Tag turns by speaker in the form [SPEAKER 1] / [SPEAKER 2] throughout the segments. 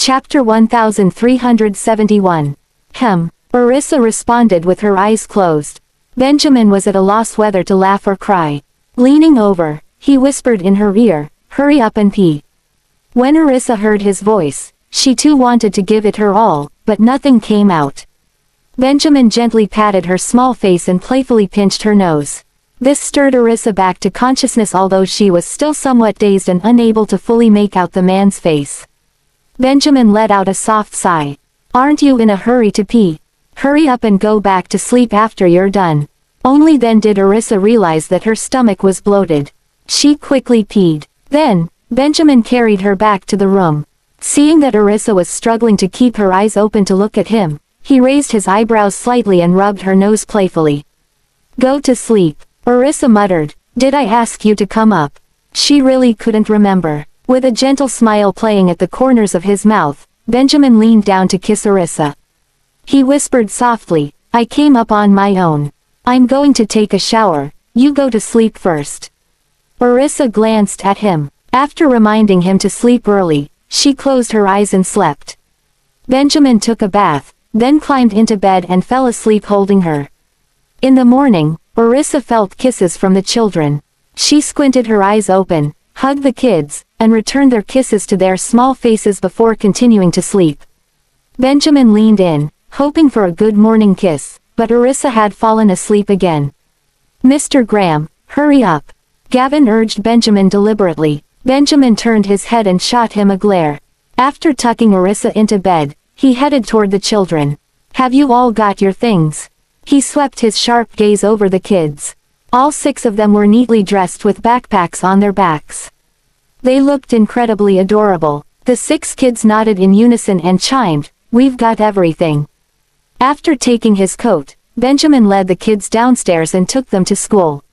[SPEAKER 1] Chapter 1371. Orissa responded with her eyes closed. Benjamin was at a loss whether to laugh or cry. Leaning over, he whispered in her ear, "Hurry up and pee." When Orissa heard his voice, she too wanted to give it her all, but nothing came out. Benjamin gently patted her small face and playfully pinched her nose. This stirred Orissa back to consciousness, although she was still somewhat dazed and unable to fully make out the man's face. Benjamin let out a soft sigh. "Aren't you in a hurry to pee? Hurry up and go back to sleep after you're done." Only then did Orissa realize that her stomach was bloated. She quickly peed. Then, Benjamin carried her back to the room. Seeing that Orissa was struggling to keep her eyes open to look at him, he raised his eyebrows slightly and rubbed her nose playfully. "Go to sleep," Orissa muttered. "Did I ask you to come up?" She really couldn't remember. With a gentle smile playing at the corners of his mouth, Benjamin leaned down to kiss Orissa. He whispered softly, "I came up on my own. I'm going to take a shower, you go to sleep first." Orissa glanced at him. After reminding him to sleep early, she closed her eyes and slept. Benjamin took a bath, then climbed into bed and fell asleep holding her. In the morning, Orissa felt kisses from the children. She squinted her eyes open, hugged the kids, and returned their kisses to their small faces before continuing to sleep. Benjamin leaned in, hoping for a good morning kiss, but Orissa had fallen asleep again. "Mr. Graham, hurry up," Gavin urged Benjamin deliberately. Benjamin turned his head and shot him a glare. After tucking Orissa into bed, he headed toward the children. "Have you all got your things?" He swept his sharp gaze over the kids. All 6 of them were neatly dressed with backpacks on their backs. They looked incredibly adorable. The 6 kids nodded in unison and chimed, "We've got everything." After taking his coat, Benjamin led the kids downstairs and took them to school.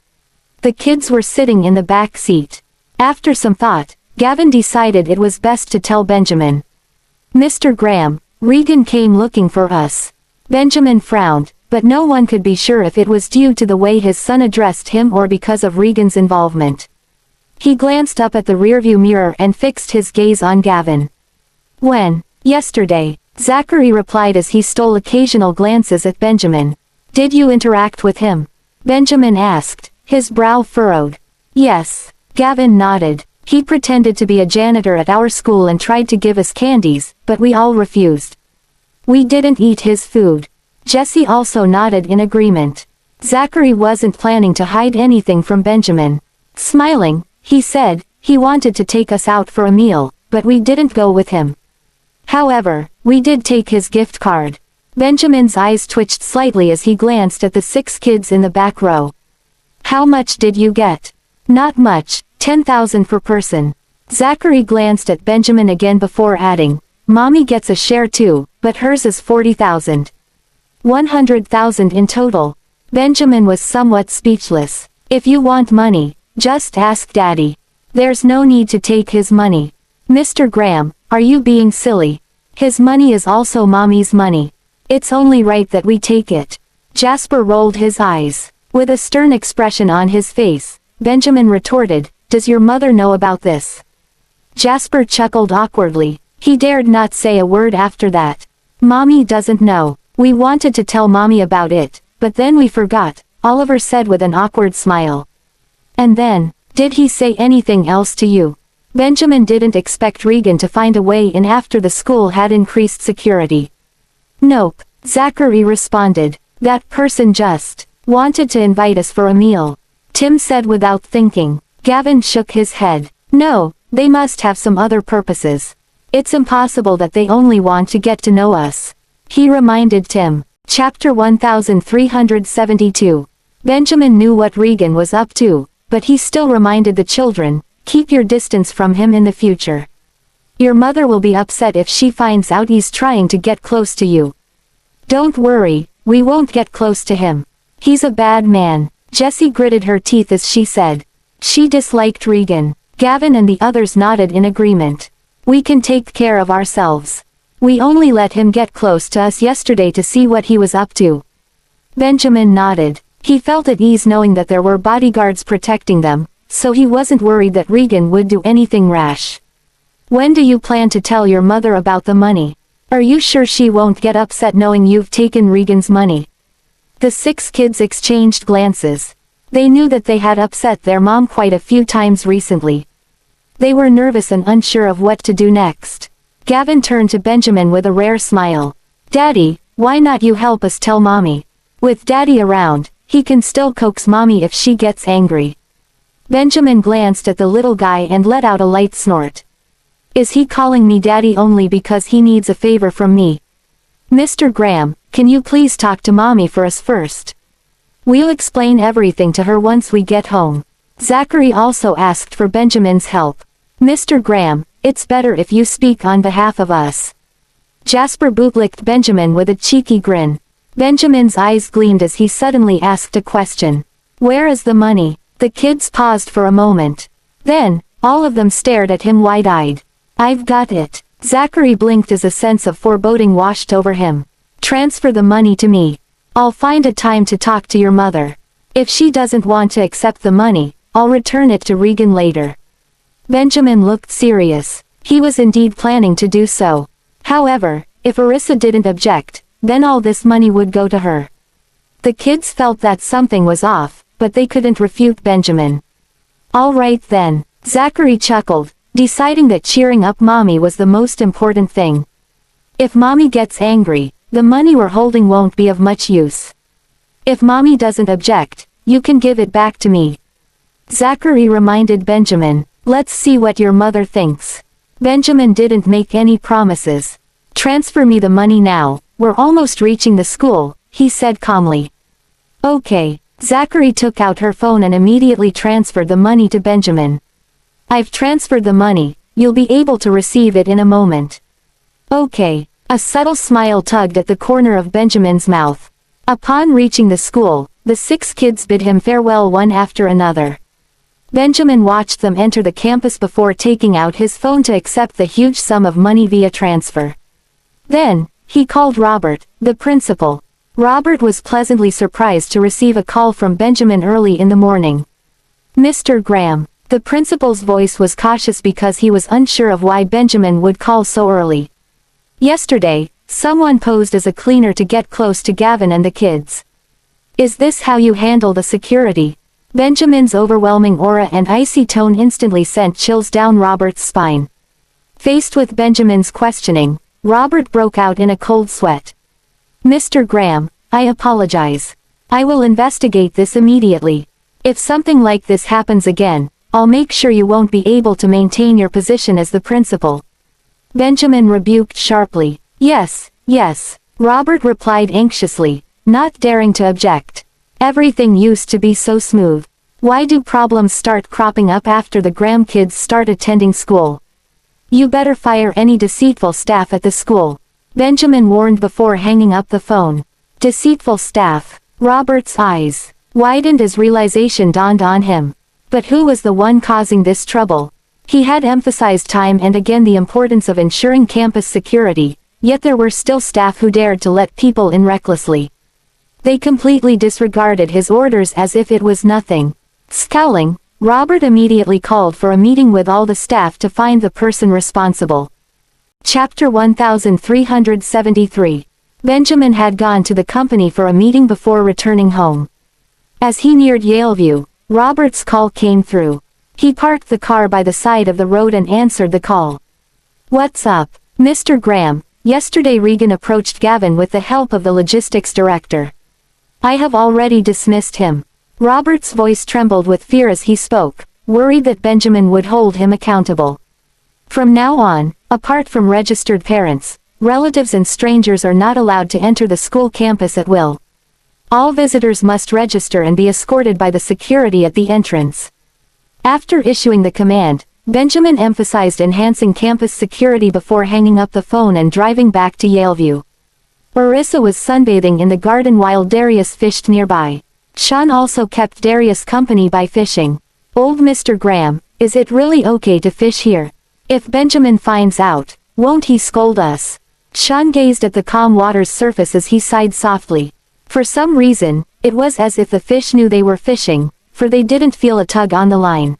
[SPEAKER 1] The kids were sitting in the back seat. After some thought, Gavin decided it was best to tell Benjamin. "Mr. Graham, Regan came looking for us." Benjamin frowned, but no one could be sure if it was due to the way his son addressed him or because of Regan's involvement. He glanced up at the rearview mirror and fixed his gaze on Gavin. "When?" "Yesterday," Zachary replied as he stole occasional glances at Benjamin. "Did you interact with him?" Benjamin asked, his brow furrowed. "Yes," Gavin nodded. "He pretended to be a janitor at our school and tried to give us candies, but we all refused. We didn't eat his food." Jesse also nodded in agreement. Zachary wasn't planning to hide anything from Benjamin. Smiling, he said, "He wanted to take us out for a meal, but we didn't go with him. However, we did take his gift card." Benjamin's eyes twitched slightly as he glanced at the 6 kids in the back row. "How much did you get?" "Not much, 10,000 per person." Zachary glanced at Benjamin again before adding, "Mommy gets a share too, but hers is 40,000. 100,000 in total." Benjamin was somewhat speechless. "If you want money, just ask Daddy. There's no need to take his money." "Mr. Graham, are you being silly? His money is also Mommy's money. It's only right that we take it." Jasper rolled his eyes. With a stern expression on his face, Benjamin retorted, "Does your mother know about this?" Jasper chuckled awkwardly. He dared not say a word after that. "Mommy doesn't know. We wanted to tell Mommy about it, but then we forgot," Oliver said with an awkward smile. "And then, did he say anything else to you?" Benjamin didn't expect Regan to find a way in after the school had increased security. "Nope," Zachary responded. "That person just wanted to invite us for a meal," Tim said without thinking. Gavin shook his head. "No, they must have some other purposes. It's impossible that they only want to get to know us," he reminded Tim. Chapter 1372. Benjamin knew what Regan was up to, but he still reminded the children, "Keep your distance from him in the future. Your mother will be upset if she finds out he's trying to get close to you." "Don't worry, we won't get close to him. He's a bad man," Jessie gritted her teeth as she said. She disliked Regan. Gavin and the others nodded in agreement. "We can take care of ourselves. We only let him get close to us yesterday to see what he was up to." Benjamin nodded. He felt at ease knowing that there were bodyguards protecting them, so he wasn't worried that Regan would do anything rash. When do you plan to tell your mother about the money? Are you sure she won't get upset knowing you've taken Regan's money? The 6 kids exchanged glances. They knew that they had upset their mom quite a few times recently. They were nervous and unsure of what to do next. Gavin turned to Benjamin with a rare smile. Daddy, why not you help us tell Mommy? With Daddy around, he can still coax Mommy if she gets angry. Benjamin glanced at the little guy and let out a light snort. Is he calling me Daddy only because he needs a favor from me? Mr. Graham, can you please talk to Mommy for us first? We'll explain everything to her once we get home. Zachary also asked for Benjamin's help. Mr. Graham, it's better if you speak on behalf of us. Jasper bootlicked Benjamin with a cheeky grin. Benjamin's eyes gleamed as he suddenly asked a question. Where is the money? The kids paused for a moment. Then, all of them stared at him wide-eyed. I've got it. Zachary blinked as a sense of foreboding washed over him. Transfer the money to me. I'll find a time to talk to your mother. If she doesn't want to accept the money, I'll return it to Regan later. Benjamin looked serious. He was indeed planning to do so. However, if Orissa didn't object, then all this money would go to her. The kids felt that something was off, but they couldn't refute Benjamin. All right then, Zachary chuckled, deciding that cheering up Mommy was the most important thing. If Mommy gets angry, the money we're holding won't be of much use. If Mommy doesn't object, you can give it back to me. Zachary reminded Benjamin, let's see what your mother thinks. Benjamin didn't make any promises. Transfer me the money now, we're almost reaching the school, he said calmly. Okay. Zachary took out her phone and immediately transferred the money to Benjamin. I've transferred the money, you'll be able to receive it in a moment. Okay. A subtle smile tugged at the corner of Benjamin's mouth. Upon reaching the school, the 6 kids bid him farewell one after another. Benjamin watched them enter the campus before taking out his phone to accept the huge sum of money via transfer. Then, he called Robert, the principal. Robert was pleasantly surprised to receive a call from Benjamin early in the morning. Mr. Graham. The principal's voice was cautious because he was unsure of why Benjamin would call so early. Yesterday, someone posed as a cleaner to get close to Gavin and the kids. Is this how you handle the security? Benjamin's overwhelming aura and icy tone instantly sent chills down Robert's spine. Faced with Benjamin's questioning, Robert broke out in a cold sweat. Mr. Graham, I apologize. I will investigate this immediately. If something like this happens again, I'll make sure you won't be able to maintain your position as the principal. Benjamin rebuked sharply. Yes, yes, Robert replied anxiously, not daring to object. Everything used to be so smooth. Why do problems start cropping up after the Graham kids start attending school? You better fire any deceitful staff at the school. Benjamin warned before hanging up the phone. Deceitful staff. Robert's eyes widened as realization dawned on him. But who was the one causing this trouble? He had emphasized time and again the importance of ensuring campus security, yet there were still staff who dared to let people in recklessly. They completely disregarded his orders as if it was nothing. Scowling, Robert immediately called for a meeting with all the staff to find the person responsible. Chapter 1373. Benjamin had gone to the company for a meeting before returning home. As he neared Yaleview, Robert's call came through. He parked the car by the side of the road and answered the call. What's up, Mr. Graham? Yesterday Regan approached Gavin with the help of the logistics director. I have already dismissed him. Robert's voice trembled with fear as he spoke, worried that Benjamin would hold him accountable. From now on, apart from registered parents, relatives and strangers are not allowed to enter the school campus at will. All visitors must register and be escorted by the security at the entrance. After issuing the command, Benjamin emphasized enhancing campus security before hanging up the phone and driving back to Yaleview. Orissa was sunbathing in the garden while Darius fished nearby. Sean also kept Darius company by fishing. Old Mr. Graham, is it really okay to fish here? If Benjamin finds out, won't he scold us? Sean gazed at the calm water's surface as he sighed softly. For some reason, it was as if the fish knew they were fishing, for they didn't feel a tug on the line.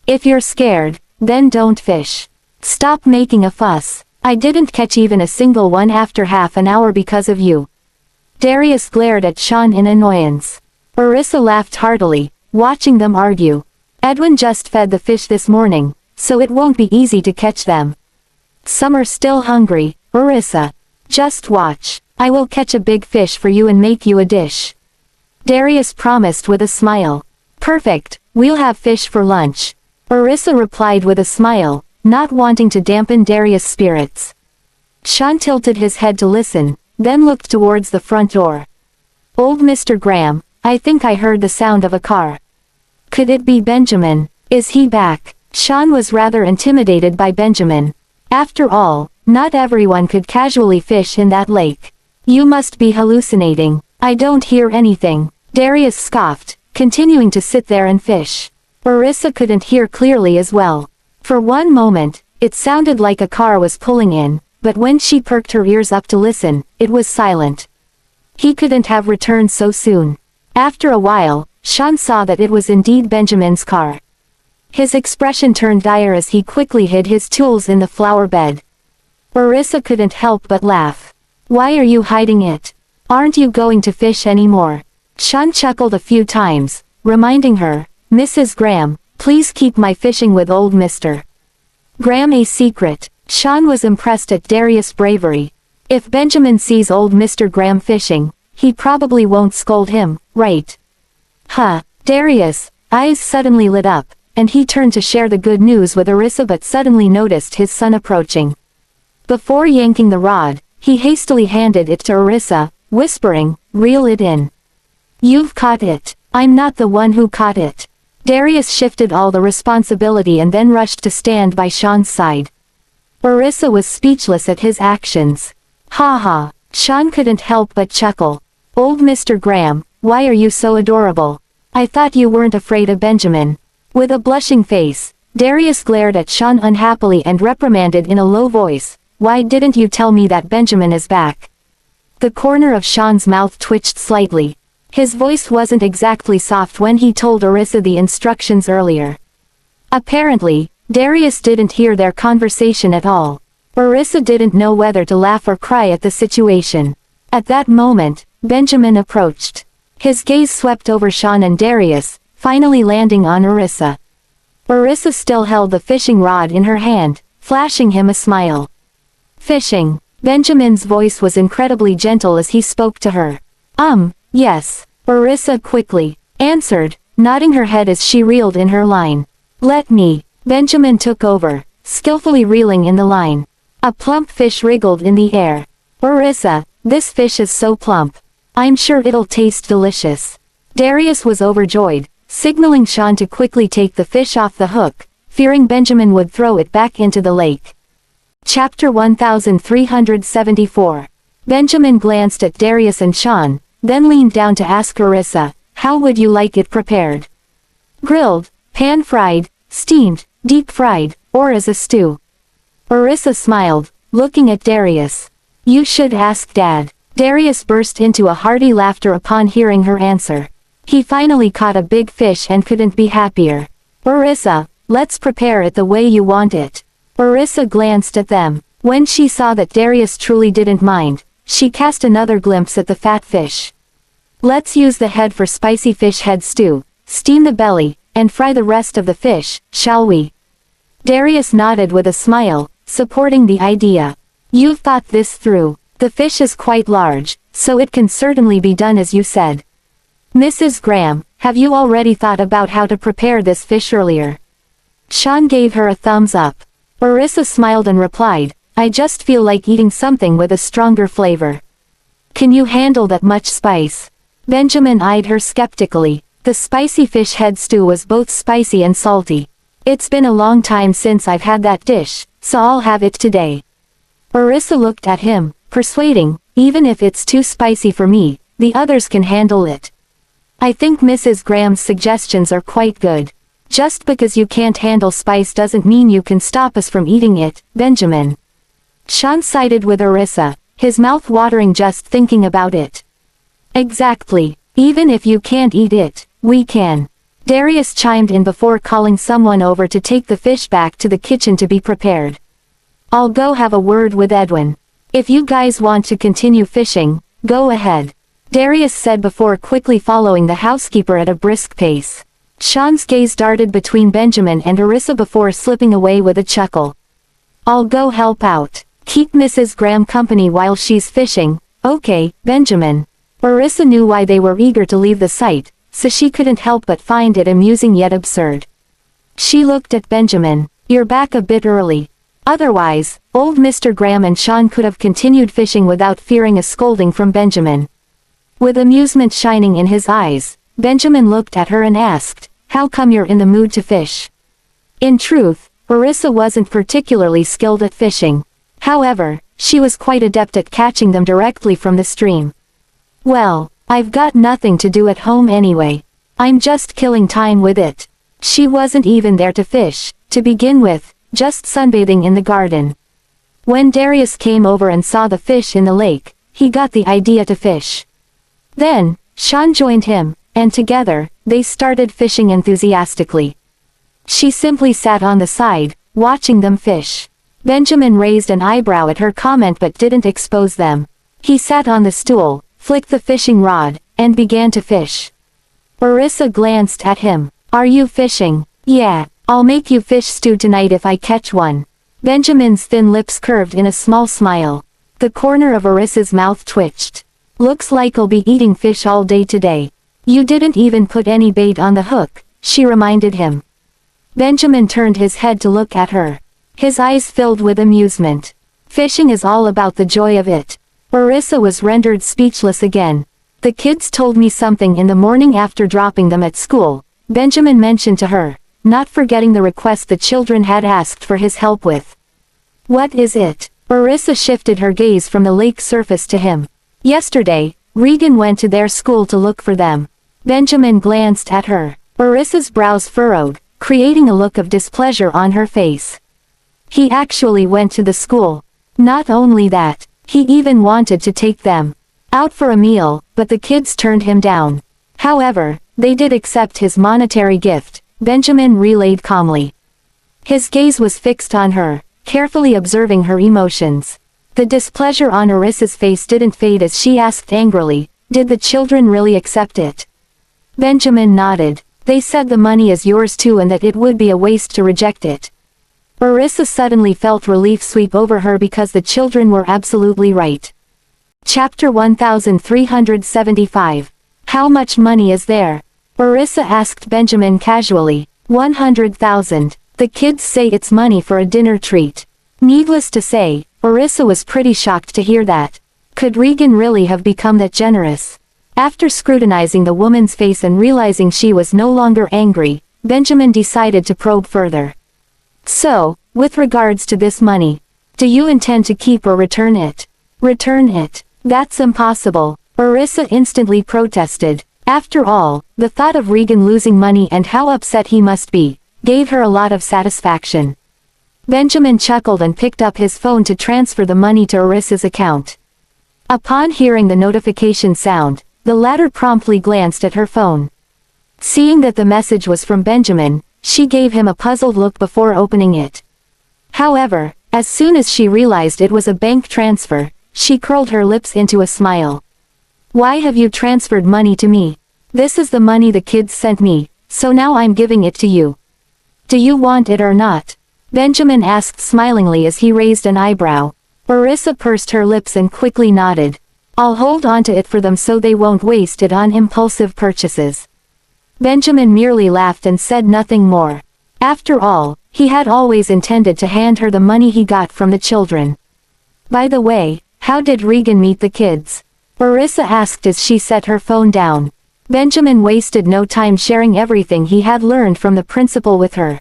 [SPEAKER 1] If you're scared, then don't fish. Stop making a fuss. I didn't catch even a single one after half an hour because of you. Darius glared at Sean in annoyance. Orissa laughed heartily, watching them argue. Edwin just fed the fish this morning, so it won't be easy to catch them. Some are still hungry, Orissa. Just watch. I will catch a big fish for you and make you a dish. Darius promised with a smile. Perfect, we'll have fish for lunch. Orissa replied with a smile, not wanting to dampen Darius' spirits. Sean tilted his head to listen, then looked towards the front door. Old Mr. Graham, I think I heard the sound of a car. Could it be Benjamin? Is he back? Sean was rather intimidated by Benjamin. After all, not everyone could casually fish in that lake. You must be hallucinating. I don't hear anything. Darius scoffed, continuing to sit there and fish. Orissa couldn't hear clearly as well. For one moment, it sounded like a car was pulling in, but when she perked her ears up to listen, it was silent. He couldn't have returned so soon. After a while, Sean saw that it was indeed Benjamin's car. His expression turned dire as he quickly hid his tools in the flower bed. Orissa couldn't help but laugh. Why are you hiding it? Aren't you going to fish anymore? Sean chuckled a few times, reminding her, Mrs. Graham, please keep my fishing with old Mr. Graham a secret. Sean was impressed at Darius' bravery. If Benjamin sees old Mr. Graham fishing, he probably won't scold him, right? Huh. Darius' eyes suddenly lit up, and he turned to share the good news with Orissa but suddenly noticed his son approaching. Before yanking the rod, he hastily handed it to Orissa, whispering, reel it in. You've caught it. I'm not the one who caught it. Darius shifted all the responsibility and then rushed to stand by Sean's side. Orissa was speechless at his actions. Ha ha. Sean couldn't help but chuckle. Old Mr. Graham, why are you so adorable? I thought you weren't afraid of Benjamin. With a blushing face, Darius glared at Sean unhappily and reprimanded in a low voice, why didn't you tell me that Benjamin is back? The corner of Sean's mouth twitched slightly. His voice wasn't exactly soft when he told Orissa the instructions earlier. Apparently, Darius didn't hear their conversation at all. Orissa didn't know whether to laugh or cry at the situation. At that moment, Benjamin approached. His gaze swept over Sean and Darius, finally landing on Orissa. Orissa still held the fishing rod in her hand, flashing him a smile. Fishing. Benjamin's voice was incredibly gentle as he spoke to her. Yes. Orissa quickly answered, nodding her head as she reeled in her line. Let me. Benjamin took over, skillfully reeling in the line. A plump fish wriggled in the air. Orissa, this fish is so plump. I'm sure it'll taste delicious. Darius was overjoyed, signaling Sean to quickly take the fish off the hook, fearing Benjamin would throw it back into the lake. Chapter 1374. Benjamin glanced at Darius and Sean, then leaned down to ask Orissa, how would you like it prepared? Grilled, pan-fried, steamed, deep-fried, or as a stew? Orissa smiled, looking at Darius. You should ask Dad. Darius burst into a hearty laughter upon hearing her answer. He finally caught a big fish and couldn't be happier. Orissa, let's prepare it the way you want it. Orissa glanced at them. When she saw that Darius truly didn't mind, she cast another glimpse at the fat fish. Let's use the head for spicy fish head stew, steam the belly, and fry the rest of the fish, shall we? Darius nodded with a smile, supporting the idea. You've thought this through. The fish is quite large, so it can certainly be done as you said. Mrs. Graham, have you already thought about how to prepare this fish earlier? Sean gave her a thumbs up. Orissa smiled and replied, I just feel like eating something with a stronger flavor. Can you handle that much spice? Benjamin eyed her skeptically. The spicy fish head stew was both spicy and salty. It's been a long time since I've had that dish, so I'll have it today. Orissa looked at him, persuading, even if it's too spicy for me, the others can handle it. I think Mrs. Graham's suggestions are quite good. Just because you can't handle spice doesn't mean you can stop us from eating it, Benjamin. Sean sided with Orissa, his mouth watering just thinking about it. Exactly. Even if you can't eat it, we can. Darius chimed in before calling someone over to take the fish back to the kitchen to be prepared. I'll go have a word with Edwin. If you guys want to continue fishing, go ahead. Darius said before quickly following the housekeeper at a brisk pace. Sean's gaze darted between Benjamin and Arissa before slipping away with a chuckle. I'll go help out. Keep Mrs. Graham company while she's fishing, okay, Benjamin. Arissa knew why they were eager to leave the site, so she couldn't help but find it amusing yet absurd. She looked at Benjamin. You're back a bit early. Otherwise, old Mr. Graham and Sean could have continued fishing without fearing a scolding from Benjamin. With amusement shining in his eyes, Benjamin looked at her and asked, how come you're in the mood to fish? In truth, Arissa wasn't particularly skilled at fishing. However, she was quite adept at catching them directly from the stream. Well, I've got nothing to do at home anyway. I'm just killing time with it. She wasn't even there to fish, to begin with, just sunbathing in the garden. When Darius came over and saw the fish in the lake, he got the idea to fish. Then, Sean joined him, and together, they started fishing enthusiastically. She simply sat on the side, watching them fish. Benjamin raised an eyebrow at her comment but didn't expose them. He sat on the stool, flicked the fishing rod, and began to fish. Arissa glanced at him. Are you fishing? Yeah, I'll make you fish stew tonight if I catch one. Benjamin's thin lips curved in a small smile. The corner of Arissa's mouth twitched. Looks like I'll be eating fish all day today. You didn't even put any bait on the hook, she reminded him. Benjamin turned his head to look at her. His eyes filled with amusement. Fishing is all about the joy of it. Arissa was rendered speechless again. The kids told me something in the morning after dropping them at school, Benjamin mentioned to her, not forgetting the request the children had asked for his help with. What is it? Arissa shifted her gaze from the lake surface to him. Yesterday, Regan went to their school to look for them. Benjamin glanced at her. Arissa's brows furrowed, creating a look of displeasure on her face. He actually went to the school. Not only that, he even wanted to take them out for a meal, but the kids turned him down. However, they did accept his monetary gift, Benjamin relayed calmly. His gaze was fixed on her, carefully observing her emotions. The displeasure on Arissa's face didn't fade as she asked angrily, did the children really accept it? Benjamin nodded. They said the money is yours too and that it would be a waste to reject it. Arissa suddenly felt relief sweep over her because the children were absolutely right. Chapter 1375. How much money is there? Arissa asked Benjamin casually. 100,000. The kids say it's money for a dinner treat. Needless to say, Arissa was pretty shocked to hear that. Could Regan really have become that generous? After scrutinizing the woman's face and realizing she was no longer angry, Benjamin decided to probe further. So, with regards to this money, do you intend to keep or return it? Return it? That's impossible, Arissa instantly protested. After all, the thought of Regan losing money and how upset he must be, gave her a lot of satisfaction. Benjamin chuckled and picked up his phone to transfer the money to Arissa's account. Upon hearing the notification sound, the latter promptly glanced at her phone. Seeing that the message was from Benjamin, she gave him a puzzled look before opening it. However, as soon as she realized it was a bank transfer, she curled her lips into a smile. Why have you transferred money to me? This is the money the kids sent me, so now I'm giving it to you. Do you want it or not? Benjamin asked smilingly as he raised an eyebrow. Arissa pursed her lips and quickly nodded. I'll hold on to it for them so they won't waste it on impulsive purchases. Benjamin merely laughed and said nothing more. After all, he had always intended to hand her the money he got from the children. By the way, how did Regan meet the kids? Arissa asked as she set her phone down. Benjamin wasted no time sharing everything he had learned from the principal with her.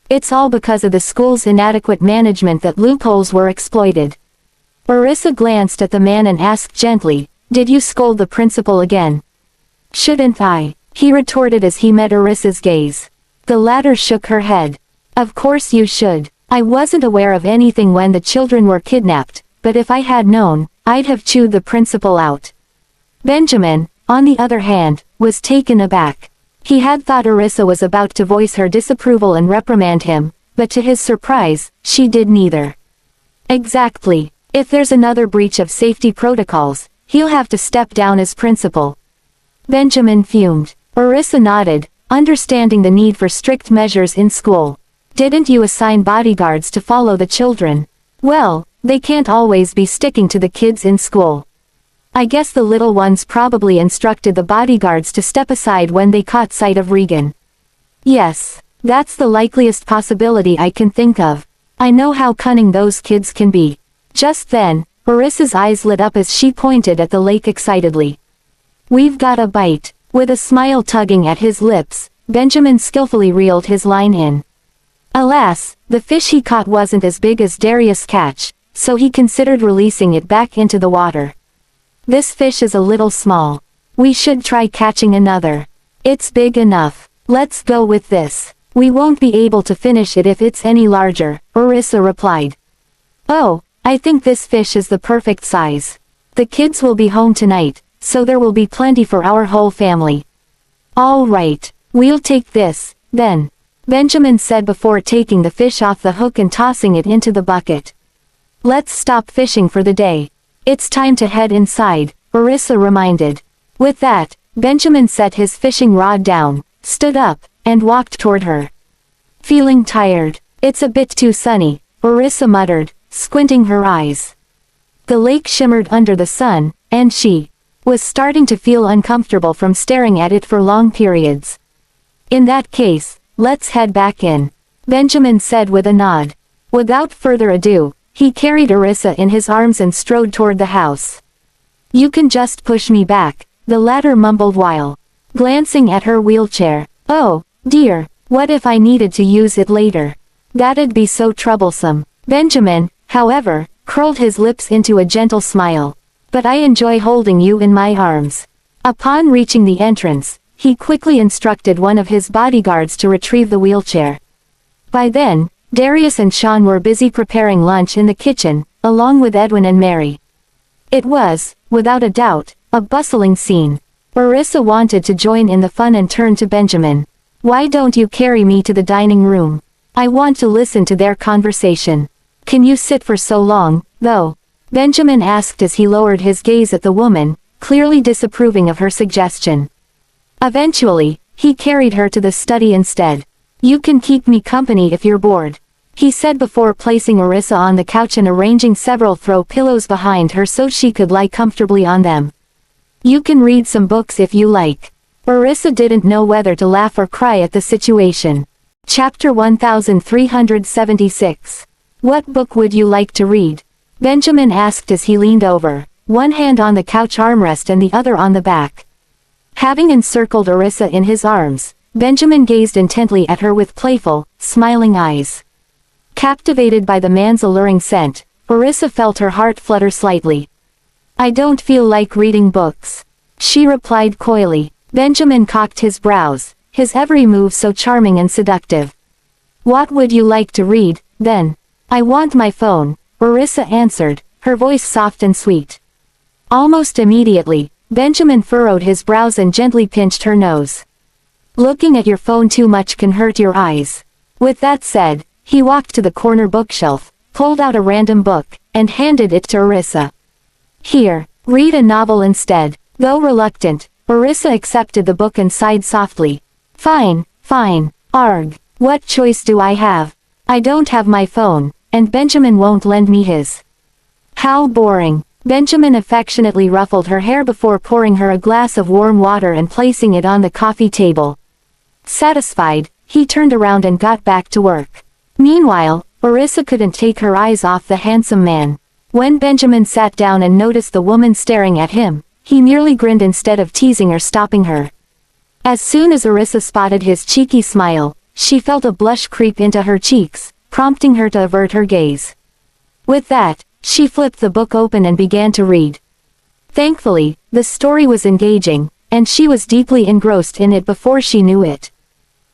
[SPEAKER 1] It's all because of the school's inadequate management that loopholes were exploited. Arissa glanced at the man and asked gently, did you scold the principal again? Shouldn't I? He retorted as he met Arissa's gaze. The latter shook her head. Of course you should. I wasn't aware of anything when the children were kidnapped, but if I had known, I'd have chewed the principal out. Benjamin, on the other hand, was taken aback. He had thought Arissa was about to voice her disapproval and reprimand him, but to his surprise, she did neither. Exactly. If there's another breach of safety protocols, he'll have to step down as principal. Benjamin fumed. Orissa nodded, understanding the need for strict measures in school. Didn't you assign bodyguards to follow the children? Well, they can't always be sticking to the kids in school. I guess the little ones probably instructed the bodyguards to step aside when they caught sight of Regan. Yes, that's the likeliest possibility I can think of. I know how cunning those kids can be. Just then, Orissa's eyes lit up as she pointed at the lake excitedly. We've got a bite. With a smile tugging at his lips, Benjamin skillfully reeled his line in. Alas, the fish he caught wasn't as big as Darius' catch, so he considered releasing it back into the water. This fish is a little small. We should try catching another. It's big enough. Let's go with this. We won't be able to finish it if it's any larger, Orissa replied. Oh, I think this fish is the perfect size. The kids will be home tonight, so there will be plenty for our whole family. All right, we'll take this, then, Benjamin said before taking the fish off the hook and tossing it into the bucket. Let's stop fishing for the day. It's time to head inside, Orissa reminded. With that, Benjamin set his fishing rod down, stood up, and walked toward her. Feeling tired? It's a bit too sunny, Orissa muttered, squinting her eyes. The lake shimmered under the sun, and she was starting to feel uncomfortable from staring at it for long periods. In that case, let's head back in, Benjamin said with a nod. Without further ado, he carried Orissa in his arms and strode toward the house. You can just push me back, the latter mumbled while glancing at her wheelchair. Oh, dear, what if I needed to use it later? That'd be so troublesome. Benjamin, however, curled his lips into a gentle smile. But I enjoy holding you in my arms. Upon reaching the entrance, he quickly instructed one of his bodyguards to retrieve the wheelchair. By then, Darius and Sean were busy preparing lunch in the kitchen, along with Edwin and Mary. It was, without a doubt, a bustling scene. Orissa wanted to join in the fun and turned to Benjamin. Why don't you carry me to the dining room? I want to listen to their conversation. Can you sit for so long, though? Benjamin asked as he lowered his gaze at the woman, clearly disapproving of her suggestion. Eventually, he carried her to the study instead. You can keep me company if you're bored, he said before placing Orissa on the couch and arranging several throw pillows behind her so she could lie comfortably on them. You can read some books if you like. Orissa didn't know whether to laugh or cry at the situation. Chapter 1376. What book would you like to read? Benjamin asked as he leaned over, one hand on the couch armrest and the other on the back. Having encircled Orissa in his arms, Benjamin gazed intently at her with playful, smiling eyes. Captivated by the man's alluring scent, Orissa felt her heart flutter slightly. I don't feel like reading books, she replied coyly. Benjamin cocked his brows, his every move so charming and seductive. What would you like to read, then? I want my phone, Orissa answered, her voice soft and sweet. Almost immediately, Benjamin furrowed his brows and gently pinched her nose. Looking at your phone too much can hurt your eyes. With that said, he walked to the corner bookshelf, pulled out a random book, and handed it to Orissa. Here, read a novel instead. Though reluctant, Orissa accepted the book and sighed softly. Fine, fine, arg, what choice do I have? I don't have my phone, and Benjamin won't lend me his. How boring. Benjamin affectionately ruffled her hair before pouring her a glass of warm water and placing it on the coffee table. Satisfied, he turned around and got back to work. Meanwhile, Orissa couldn't take her eyes off the handsome man. When Benjamin sat down and noticed the woman staring at him, he merely grinned instead of teasing or stopping her. As soon as Orissa spotted his cheeky smile, she felt a blush creep into her cheeks, prompting her to avert her gaze. With that, she flipped the book open and began to read. Thankfully, the story was engaging, and she was deeply engrossed in it before she knew it.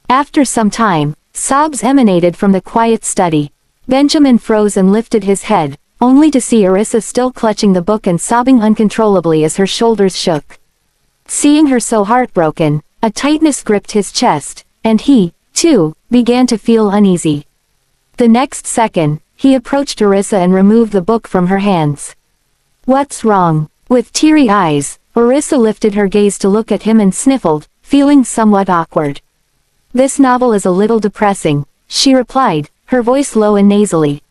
[SPEAKER 1] After some time, sobs emanated from the quiet study. Benjamin froze and lifted his head, only to see Orissa still clutching the book and sobbing uncontrollably as her shoulders shook. Seeing her so heartbroken, a tightness gripped his chest, and he, too, began to feel uneasy. The next second, he approached Orissa and removed the book from her hands. "What's wrong?" With teary eyes, Orissa lifted her gaze to look at him and sniffled, feeling somewhat awkward. "This novel is a little depressing," she replied, her voice low and nasally.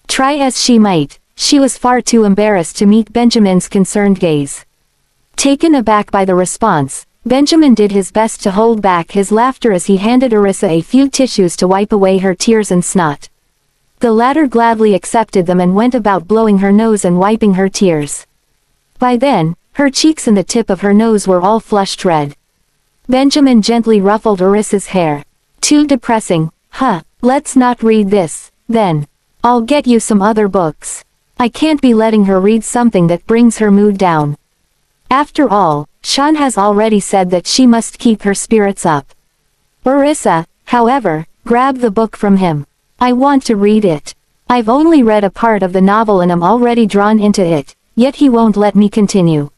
[SPEAKER 1] Try as she might, she was far too embarrassed to meet Benjamin's concerned gaze. Taken aback by the response, Benjamin did his best to hold back his laughter as he handed Orissa a few tissues to wipe away her tears and snot. The latter gladly accepted them and went about blowing her nose and wiping her tears. By then, her cheeks and the tip of her nose were all flushed red. Benjamin gently ruffled Orissa's hair. "Too depressing, huh? Let's not read this, then. I'll get you some other books. I can't be letting her read something that brings her mood down. After all, Sean has already said that she must keep her spirits up." Orissa, however, grabbed the book from him. "I want to read it. I've only read a part of the novel and I'm already drawn into it, yet he won't let me continue.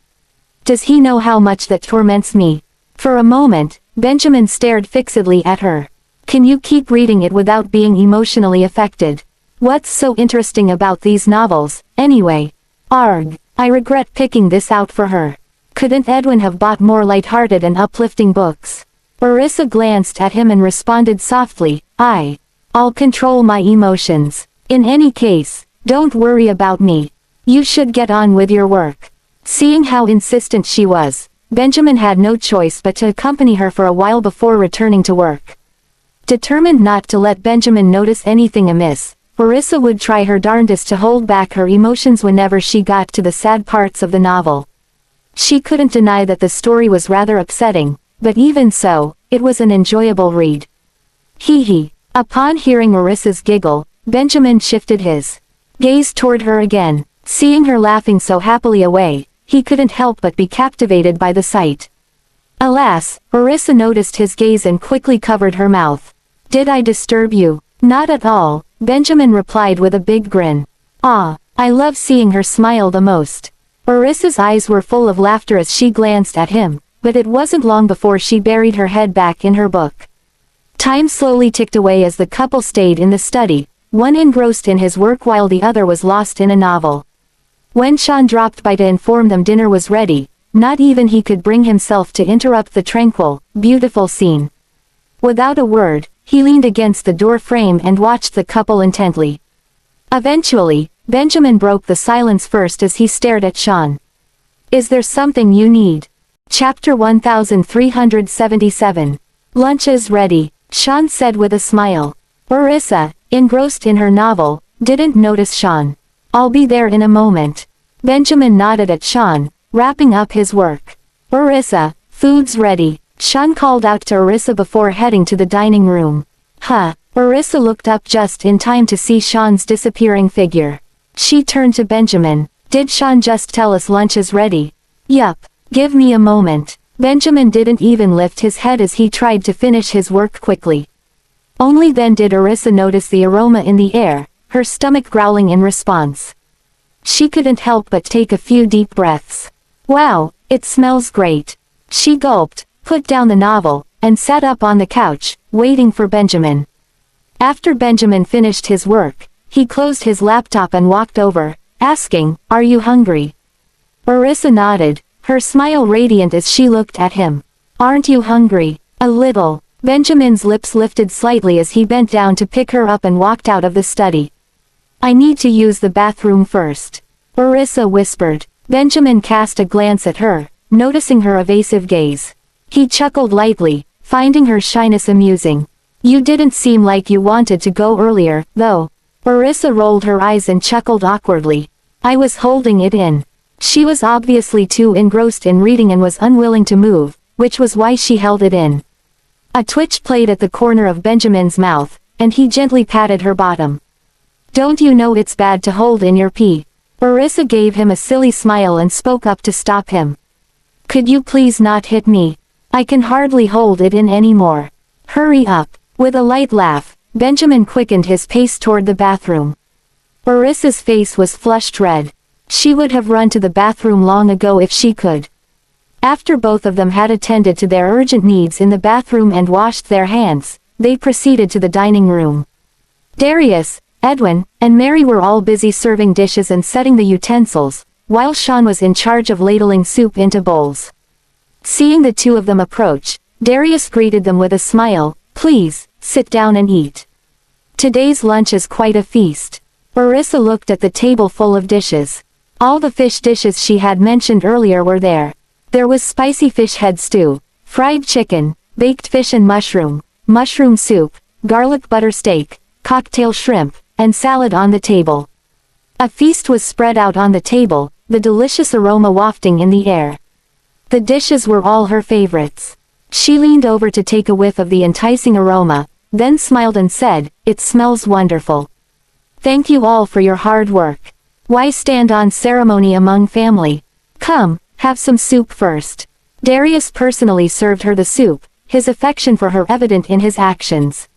[SPEAKER 1] Does he know how much that torments me?" For a moment, Benjamin stared fixedly at her. "Can you keep reading it without being emotionally affected? What's so interesting about these novels, anyway? Arg, I regret picking this out for her. Couldn't Edwin have bought more light-hearted and uplifting books?" Orissa glanced at him and responded softly, "I'll control my emotions. In any case, don't worry about me. You should get on with your work." Seeing how insistent she was, Benjamin had no choice but to accompany her for a while before returning to work. Determined not to let Benjamin notice anything amiss, Orissa would try her darndest to hold back her emotions whenever she got to the sad parts of the novel. She couldn't deny that the story was rather upsetting, but even so, it was an enjoyable read. Hee. Upon hearing Orissa's giggle, Benjamin shifted his gaze toward her again. Seeing her laughing so happily away, he couldn't help but be captivated by the sight. Alas, Orissa noticed his gaze and quickly covered her mouth. "Did I disturb you?" "Not at all," Benjamin replied with a big grin. "Ah, I love seeing her smile the most." Orissa's eyes were full of laughter as she glanced at him, but it wasn't long before she buried her head back in her book. Time slowly ticked away as the couple stayed in the study, one engrossed in his work while the other was lost in a novel. When Sean dropped by to inform them dinner was ready, not even he could bring himself to interrupt the tranquil, beautiful scene. Without a word, he leaned against the door frame and watched the couple intently. Eventually, Benjamin broke the silence first as he stared at Sean. "Is there something you need?" Chapter 1377. "Lunch is ready," Sean said with a smile. Orissa, engrossed in her novel, didn't notice Sean. "I'll be there in a moment." Benjamin nodded at Sean, wrapping up his work. "Orissa, food's ready," Sean called out to Orissa before heading to the dining room. "Huh." Orissa looked up just in time to see Sean's disappearing figure. She turned to Benjamin. "Did Sean just tell us lunch is ready?" "Yup. Give me a moment." Benjamin didn't even lift his head as he tried to finish his work quickly. Only then did Orissa notice the aroma in the air, her stomach growling in response. She couldn't help but take a few deep breaths. "Wow, it smells great." She gulped, put down the novel, and sat up on the couch, waiting for Benjamin. After Benjamin finished his work, he closed his laptop and walked over, asking, "Are you hungry?" Orissa nodded, her smile radiant as she looked at him. "Aren't you hungry?" "A little." Benjamin's lips lifted slightly as he bent down to pick her up and walked out of the study. "I need to use the bathroom first," Orissa whispered. Benjamin cast a glance at her, noticing her evasive gaze. He chuckled lightly, finding her shyness amusing. "You didn't seem like you wanted to go earlier, though." Orissa rolled her eyes and chuckled awkwardly. "I was holding it in." She was obviously too engrossed in reading and was unwilling to move, which was why she held it in. A twitch played at the corner of Benjamin's mouth, and he gently patted her bottom. "Don't you know it's bad to hold in your pee?" Orissa gave him a silly smile and spoke up to stop him. "Could you please not hit me? I can hardly hold it in anymore." "Hurry up." With a light laugh, Benjamin quickened his pace toward the bathroom. Orissa's face was flushed red. She would have run to the bathroom long ago if she could. After both of them had attended to their urgent needs in the bathroom and washed their hands, they proceeded to the dining room. "Darius, Edwin, and Mary were all busy serving dishes and setting the utensils, while Sean was in charge of ladling soup into bowls. Seeing the two of them approach, Darius greeted them with a smile. "Please, sit down and eat. Today's lunch is quite a feast." Orissa looked at the table full of dishes. All the fish dishes she had mentioned earlier were there. There was spicy fish head stew, fried chicken, baked fish and mushroom soup, garlic butter steak, cocktail shrimp, and salad on the table. A feast was spread out on the table, the delicious aroma wafting in the air. The dishes were all her favorites. She leaned over to take a whiff of the enticing aroma, then smiled and said, "It smells wonderful. Thank you all for your hard work. Why stand on ceremony among family? Come, have some soup first." Darius personally served her the soup, his affection for her evident in his actions.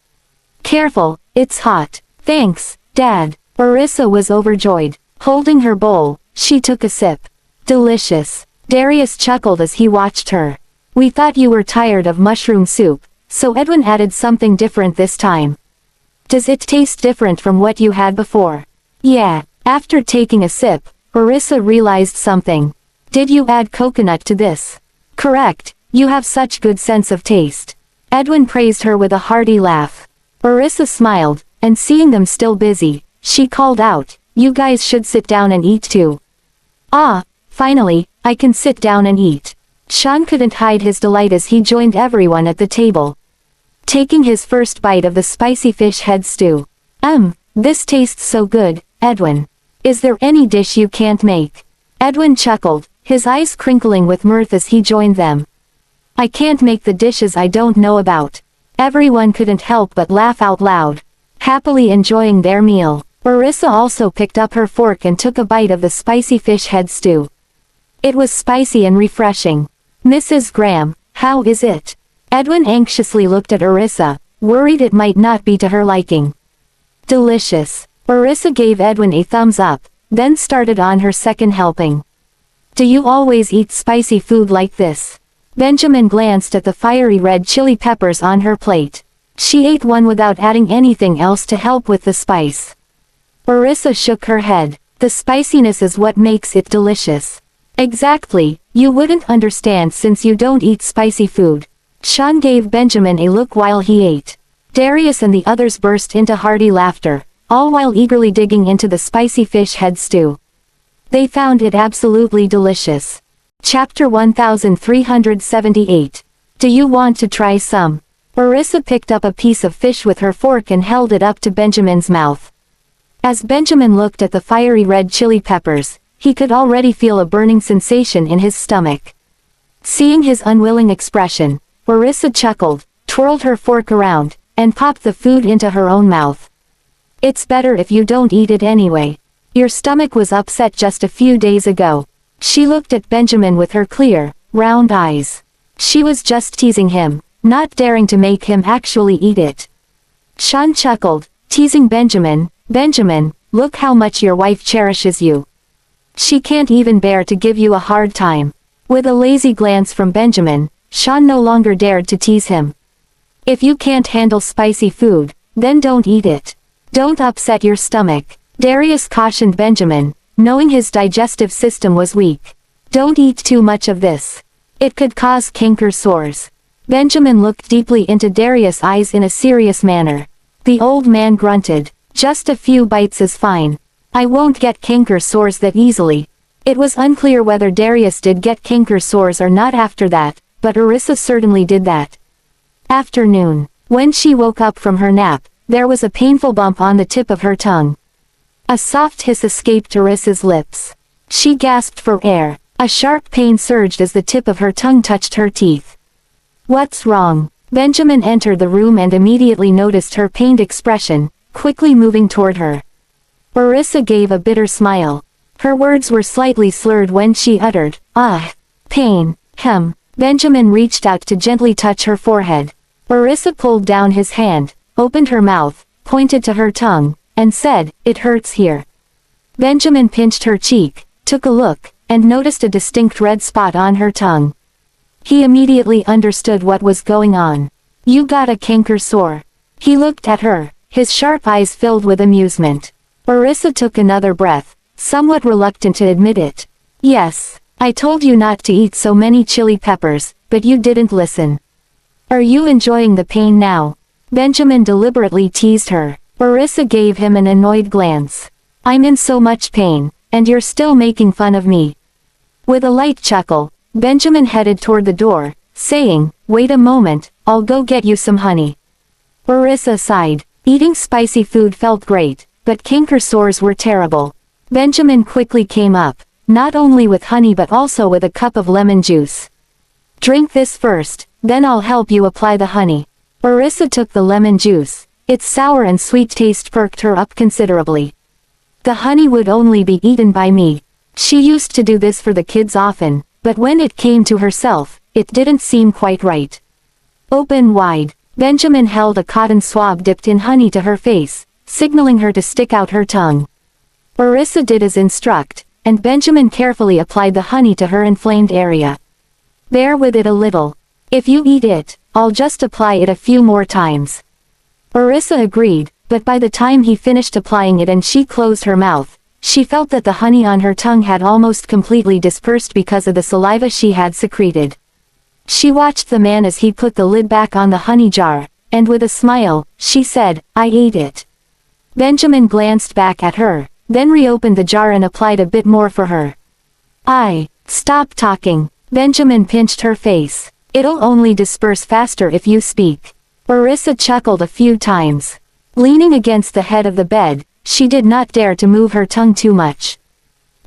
[SPEAKER 1] "Careful, it's hot." "Thanks, Dad." Orissa was overjoyed. Holding her bowl, she took a sip. "Delicious." Darius chuckled as he watched her. "We thought you were tired of mushroom soup, so Edwin added something different this time. Does it taste different from what you had before?" "Yeah." After taking a sip, Orissa realized something. "Did you add coconut to this?" "Correct, you have such good sense of taste." Edwin praised her with a hearty laugh. Orissa smiled, and seeing them still busy, she called out, "You guys should sit down and eat too." "Ah, finally, I can sit down and eat." Sean couldn't hide his delight as he joined everyone at the table. Taking his first bite of the spicy fish head stew. This tastes so good, Edwin. Is there any dish you can't make?" Edwin chuckled, his eyes crinkling with mirth as he joined them. "I can't make the dishes I don't know about." Everyone couldn't help but laugh out loud, happily enjoying their meal. Orissa also picked up her fork and took a bite of the spicy fish head stew. It was spicy and refreshing. "Mrs. Graham, how is it?" Edwin anxiously looked at Orissa, worried it might not be to her liking. "Delicious." Orissa gave Edwin a thumbs up, then started on her second helping. "Do you always eat spicy food like this?" Benjamin glanced at the fiery red chili peppers on her plate. She ate one without adding anything else to help with the spice. Orissa shook her head. "The spiciness is what makes it delicious." "Exactly, you wouldn't understand since you don't eat spicy food." Sean gave Benjamin a look while he ate. Darius and the others burst into hearty laughter, all while eagerly digging into the spicy fish head stew. They found it absolutely delicious. Chapter 1378. Do you want to try some? Orissa picked up a piece of fish with her fork and held it up to Benjamin's mouth. As Benjamin looked at the fiery red chili peppers, he could already feel a burning sensation in his stomach. Seeing his unwilling expression, Orissa chuckled, twirled her fork around, and popped the food into her own mouth. "It's better if you don't eat it anyway. Your stomach was upset just a few days ago." She looked at Benjamin with her clear, round eyes. She was just teasing him, not daring to make him actually eat it. Sean chuckled, teasing Benjamin, "Benjamin, look how much your wife cherishes you. She can't even bear to give you a hard time." With a lazy glance from Benjamin, Sean no longer dared to tease him. "If you can't handle spicy food, then don't eat it. Don't upset your stomach," Darius cautioned Benjamin, knowing his digestive system was weak. "Don't eat too much of this. It could cause canker sores." Benjamin looked deeply into Darius' eyes in a serious manner. The old man grunted, "Just a few bites is fine. I won't get canker sores that easily." It was unclear whether Darius did get canker sores or not after that, but Orissa certainly did that. Afternoon. When she woke up from her nap, there was a painful bump on the tip of her tongue. A soft hiss escaped Orissa's lips. She gasped for air. A sharp pain surged as the tip of her tongue touched her teeth. "What's wrong?" Benjamin entered the room and immediately noticed her pained expression, quickly moving toward her. Orissa gave a bitter smile. Her words were slightly slurred when she uttered, pain, Benjamin reached out to gently touch her forehead. Orissa pulled down his hand, opened her mouth, pointed to her tongue, and said, "It hurts here." Benjamin pinched her cheek, took a look, and noticed a distinct red spot on her tongue. He immediately understood what was going on. "You got a canker sore." He looked at her, his sharp eyes filled with amusement. Orissa took another breath, somewhat reluctant to admit it. Yes, I told you not to eat so many chili peppers, but you didn't listen. Are you enjoying the pain now? Benjamin deliberately teased her. Orissa gave him an annoyed glance. I'm in so much pain, and you're still making fun of me. With a light chuckle, Benjamin headed toward the door, saying, wait a moment, I'll go get you some honey. Orissa sighed. Eating spicy food felt great, but canker sores were terrible. Benjamin quickly came up, not only with honey but also with a cup of lemon juice. Drink this first, then I'll help you apply the honey. Orissa took the lemon juice. Its sour and sweet taste perked her up considerably. The honey would only be eaten by me. She used to do this for the kids often, but when it came to herself, it didn't seem quite right. Open wide, Benjamin held a cotton swab dipped in honey to her face, signaling her to stick out her tongue. Orissa did as instructed, and Benjamin carefully applied the honey to her inflamed area. Bear with it a little. If you eat it, I'll just apply it a few more times. Orissa agreed, but by the time he finished applying it and she closed her mouth, she felt that the honey on her tongue had almost completely dispersed because of the saliva she had secreted. She watched the man as he put the lid back on the honey jar, and with a smile, she said, I ate it. Benjamin glanced back at her, then reopened the jar and applied a bit more for her. Stop talking. Benjamin pinched her face. It'll only disperse faster if you speak. Orissa chuckled a few times. Leaning against the head of the bed, she did not dare to move her tongue too much.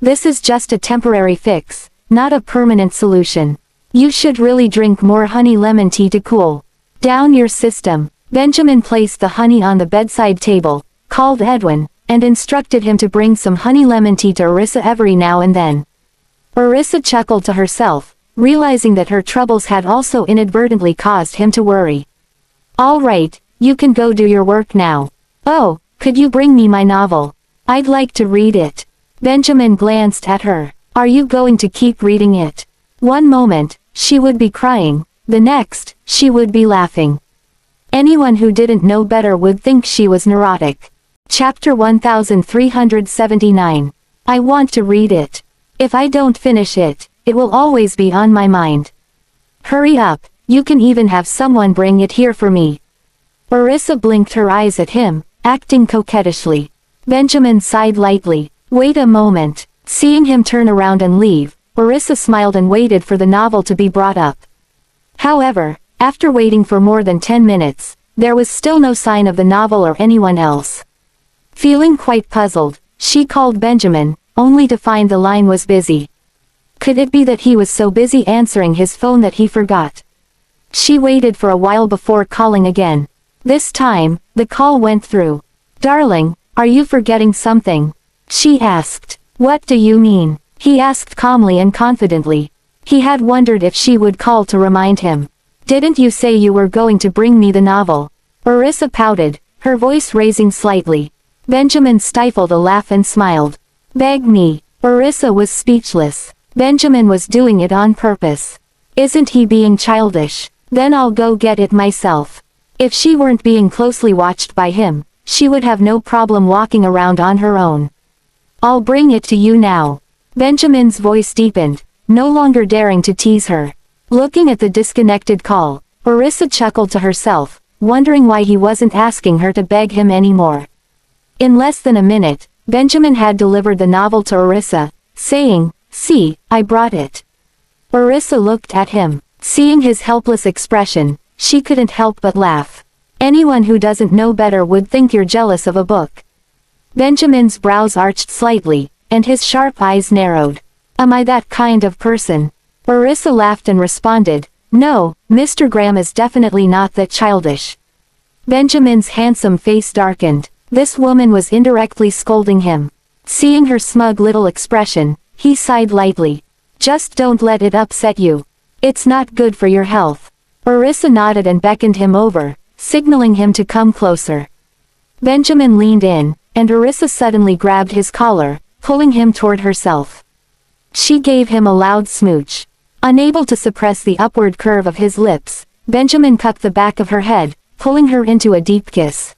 [SPEAKER 1] This is just a temporary fix, not a permanent solution. You should really drink more honey lemon tea to cool down your system. Benjamin placed the honey on the bedside table, called Edwin, and instructed him to bring some honey lemon tea to Orissa every now and then. Orissa chuckled to herself, realizing that her troubles had also inadvertently caused him to worry. All right, you can go do your work now. Oh, could you bring me my novel? I'd like to read it. Benjamin glanced at her. Are you going to keep reading it? One moment, she would be crying, the next, she would be laughing. Anyone who didn't know better would think she was neurotic. Chapter 1379. I want to read it. If I don't finish it, it will always be on my mind. Hurry up, you can even have someone bring it here for me. Orissa blinked her eyes at him, acting coquettishly. Benjamin sighed lightly. Wait a moment. Seeing him turn around and leave, Orissa smiled and waited for the novel to be brought up. However, after waiting for more than 10 minutes, there was still no sign of the novel or anyone else. Feeling quite puzzled, she called Benjamin, only to find the line was busy. Could it be that he was so busy answering his phone that he forgot? She waited for a while before calling again. This time, the call went through. Darling, are you forgetting something? She asked. What do you mean? He asked calmly and confidently. He had wondered if she would call to remind him. Didn't you say you were going to bring me the novel? Orissa pouted, her voice raising slightly. Benjamin stifled a laugh and smiled. Beg me. Orissa was speechless. Benjamin was doing it on purpose. Isn't he being childish? Then I'll go get it myself. If she weren't being closely watched by him, she would have no problem walking around on her own. I'll bring it to you now. Benjamin's voice deepened, no longer daring to tease her. Looking at the disconnected call, Orissa chuckled to herself, wondering why he wasn't asking her to beg him anymore. In less than a minute, Benjamin had delivered the novel to Orissa, saying, See, I brought it. Orissa looked at him. Seeing his helpless expression, she couldn't help but laugh. Anyone who doesn't know better would think you're jealous of a book. Benjamin's brows arched slightly, and his sharp eyes narrowed. Am I that kind of person? Orissa laughed and responded, No, Mr. Graham is definitely not that childish. Benjamin's handsome face darkened. This woman was indirectly scolding him. Seeing her smug little expression, he sighed lightly. Just don't let it upset you. It's not good for your health. Orissa nodded and beckoned him over, signaling him to come closer. Benjamin leaned in, and Orissa suddenly grabbed his collar, pulling him toward herself. She gave him a loud smooch. Unable to suppress the upward curve of his lips, Benjamin cupped the back of her head, pulling her into a deep kiss.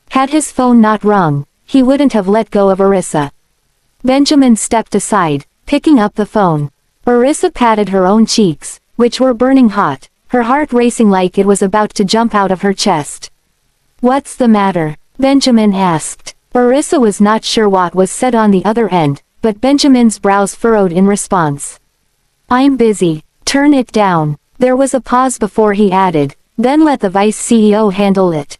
[SPEAKER 1] Had his phone not rung, he wouldn't have let go of Orissa. Benjamin stepped aside, picking up the phone. Orissa patted her own cheeks, which were burning hot, her heart racing like it was about to jump out of her chest. "What's the matter?" Benjamin asked. Orissa was not sure what was said on the other end, but Benjamin's brows furrowed in response. "I'm busy. Turn it down." There was a pause before he added, "Then let the vice CEO handle it."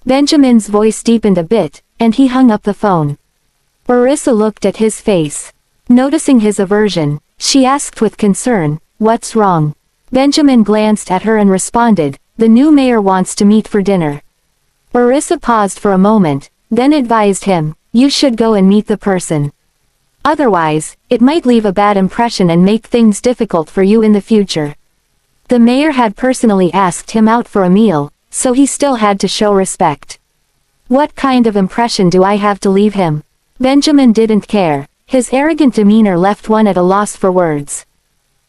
[SPEAKER 1] Benjamin's voice deepened a bit, and he hung up the phone. Orissa looked at his face. Noticing his aversion, she asked with concern, "What's wrong?" Benjamin glanced at her and responded, "The new mayor wants to meet for dinner." Orissa paused for a moment, then advised him, "You should go and meet the person. Otherwise, it might leave a bad impression and make things difficult for you in the future." The mayor had personally asked him out for a meal, so he still had to show respect. "What kind of impression do I have to leave him?" Benjamin didn't care. His arrogant demeanor left one at a loss for words.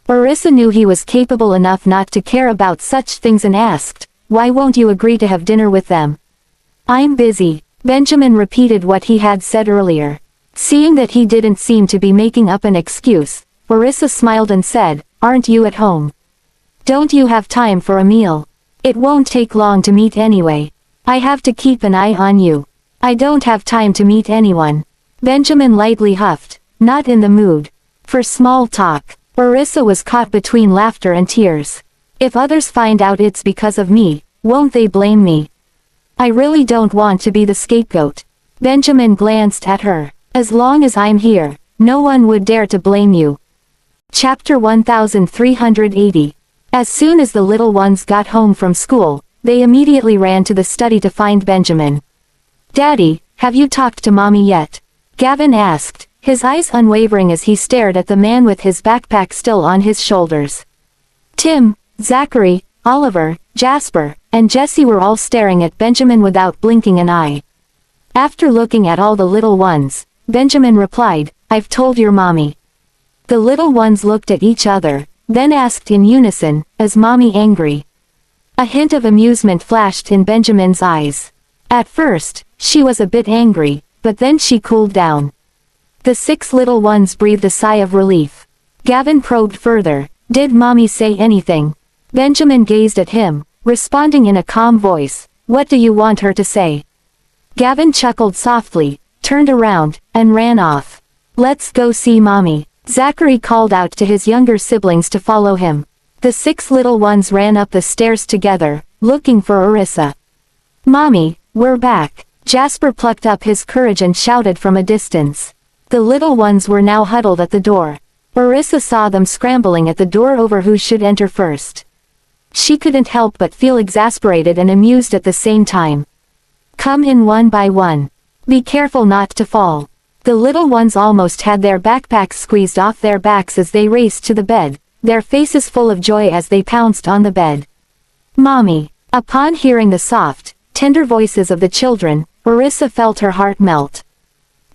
[SPEAKER 1] Orissa knew he was capable enough not to care about such things and asked, "Why won't you agree to have dinner with them?" "I'm busy." Benjamin repeated what he had said earlier. Seeing that he didn't seem to be making up an excuse, Orissa smiled and said, "Aren't you at home? Don't you have time for a meal? It won't take long to meet anyway. I have to keep an eye on you. I don't have time to meet anyone." Benjamin lightly huffed, not in the mood for small talk. Orissa was caught between laughter and tears. "If others find out it's because of me, won't they blame me? I really don't want to be the scapegoat." Benjamin glanced at her. "As long as I'm here, no one would dare to blame you." Chapter 1380. As soon as the little ones got home from school, they immediately ran to the study to find Benjamin. "Daddy, have you talked to Mommy yet?" Gavin asked, his eyes unwavering as he stared at the man with his backpack still on his shoulders. Tim, Zachary, Oliver, Jasper, and Jesse were all staring at Benjamin without blinking an eye. After looking at all the little ones, Benjamin replied, "I've told your mommy." The little ones looked at each other, then asked in unison, "Is Mommy angry?" A hint of amusement flashed in Benjamin's eyes. At first, she was a bit angry, but then she cooled down. The 6 little ones breathed a sigh of relief. Gavin probed further, "Did Mommy say anything?" Benjamin gazed at him, responding in a calm voice, "What do you want her to say?" Gavin chuckled softly, turned around, and ran off. "Let's go see Mommy." Zachary called out to his younger siblings to follow him. The 6 little ones ran up the stairs together, looking for Orissa. "Mommy, we're back." Jasper plucked up his courage and shouted from a distance. The little ones were now huddled at the door. Orissa saw them scrambling at the door over who should enter first. She couldn't help but feel exasperated and amused at the same time. "Come in one by one. Be careful not to fall." The little ones almost had their backpacks squeezed off their backs as they raced to the bed, their faces full of joy as they pounced on the bed. "Mommy." Upon hearing the soft, tender voices of the children, Orissa felt her heart melt.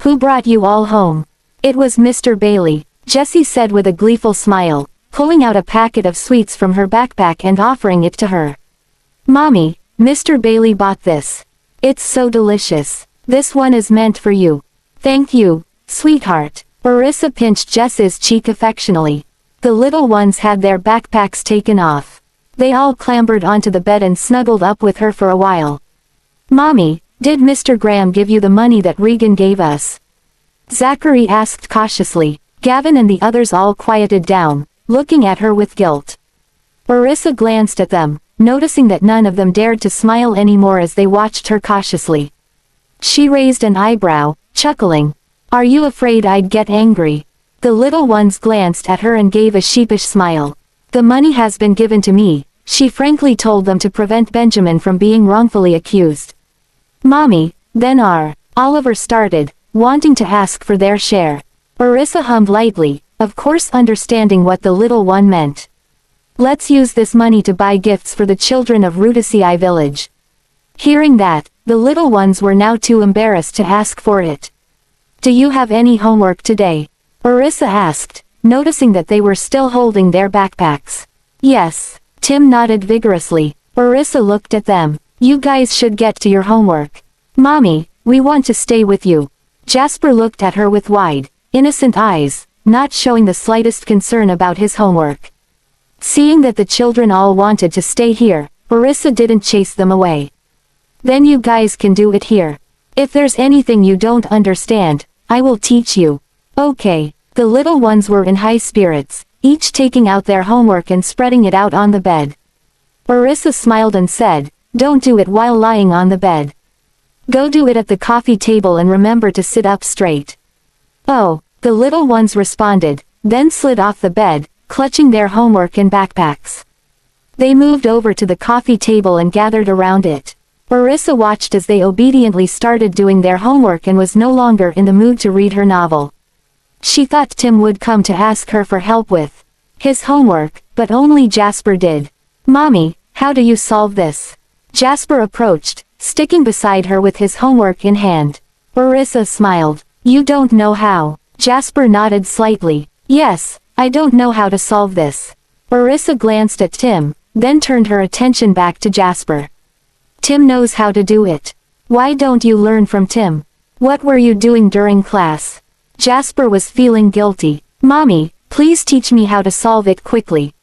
[SPEAKER 1] "Who brought you all home?" "It was Mr. Bailey," Jessie said with a gleeful smile, pulling out a packet of sweets from her backpack and offering it to her. "Mommy, Mr. Bailey bought this. It's so delicious. This one is meant for you." "Thank you, sweetheart." Orissa pinched Jess's cheek affectionately. The little ones had their backpacks taken off. They all clambered onto the bed and snuggled up with her for a while. "Mommy, did Mr. Graham give you the money that Regan gave us?" Zachary asked cautiously. Gavin and the others all quieted down, looking at her with guilt. Orissa glanced at them, noticing that none of them dared to smile anymore as they watched her cautiously. She raised an eyebrow, chuckling. "Are you afraid I'd get angry?" The little ones glanced at her and gave a sheepish smile. "The money has been given to me," she frankly told them to prevent Benjamin from being wrongfully accused. "Mommy, then Oliver started, wanting to ask for their share. Orissa hummed lightly, of course understanding what the little one meant. "Let's use this money to buy gifts for the children of Rudisi Village." Hearing that, the little ones were now too embarrassed to ask for it. "Do you have any homework today?" Orissa asked, noticing that they were still holding their backpacks. "Yes." Tim nodded vigorously. Orissa looked at them. "You guys should get to your homework. Mommy, we want to stay with you. Jasper looked at her with wide, innocent eyes, not showing the slightest concern about his homework. Seeing that the children all wanted to stay here, Orissa didn't chase them away. Then you guys can do it here. If there's anything you don't understand, I will teach you. Okay. The little ones were in high spirits, each taking out their homework and spreading it out on the bed. Orissa smiled and said, "Don't do it while lying on the bed. Go do it at the coffee table and remember to sit up straight." "Oh," the little ones responded, then slid off the bed, clutching their homework and backpacks. They moved over to the coffee table and gathered around it. Orissa watched as they obediently started doing their homework and was no longer in the mood to read her novel. She thought Tim would come to ask her for help with his homework, but only Jasper did. "Mommy, how do you solve this?" Jasper approached, sticking beside her with his homework in hand. Orissa smiled. "You don't know how?" Jasper nodded slightly. "Yes, I don't know how to solve this." Orissa glanced at Tim, then turned her attention back to Jasper. "Tim knows how to do it. Why don't you learn from Tim? What were you doing during class?" Jasper was feeling guilty. "Mommy, please teach me how to solve it quickly.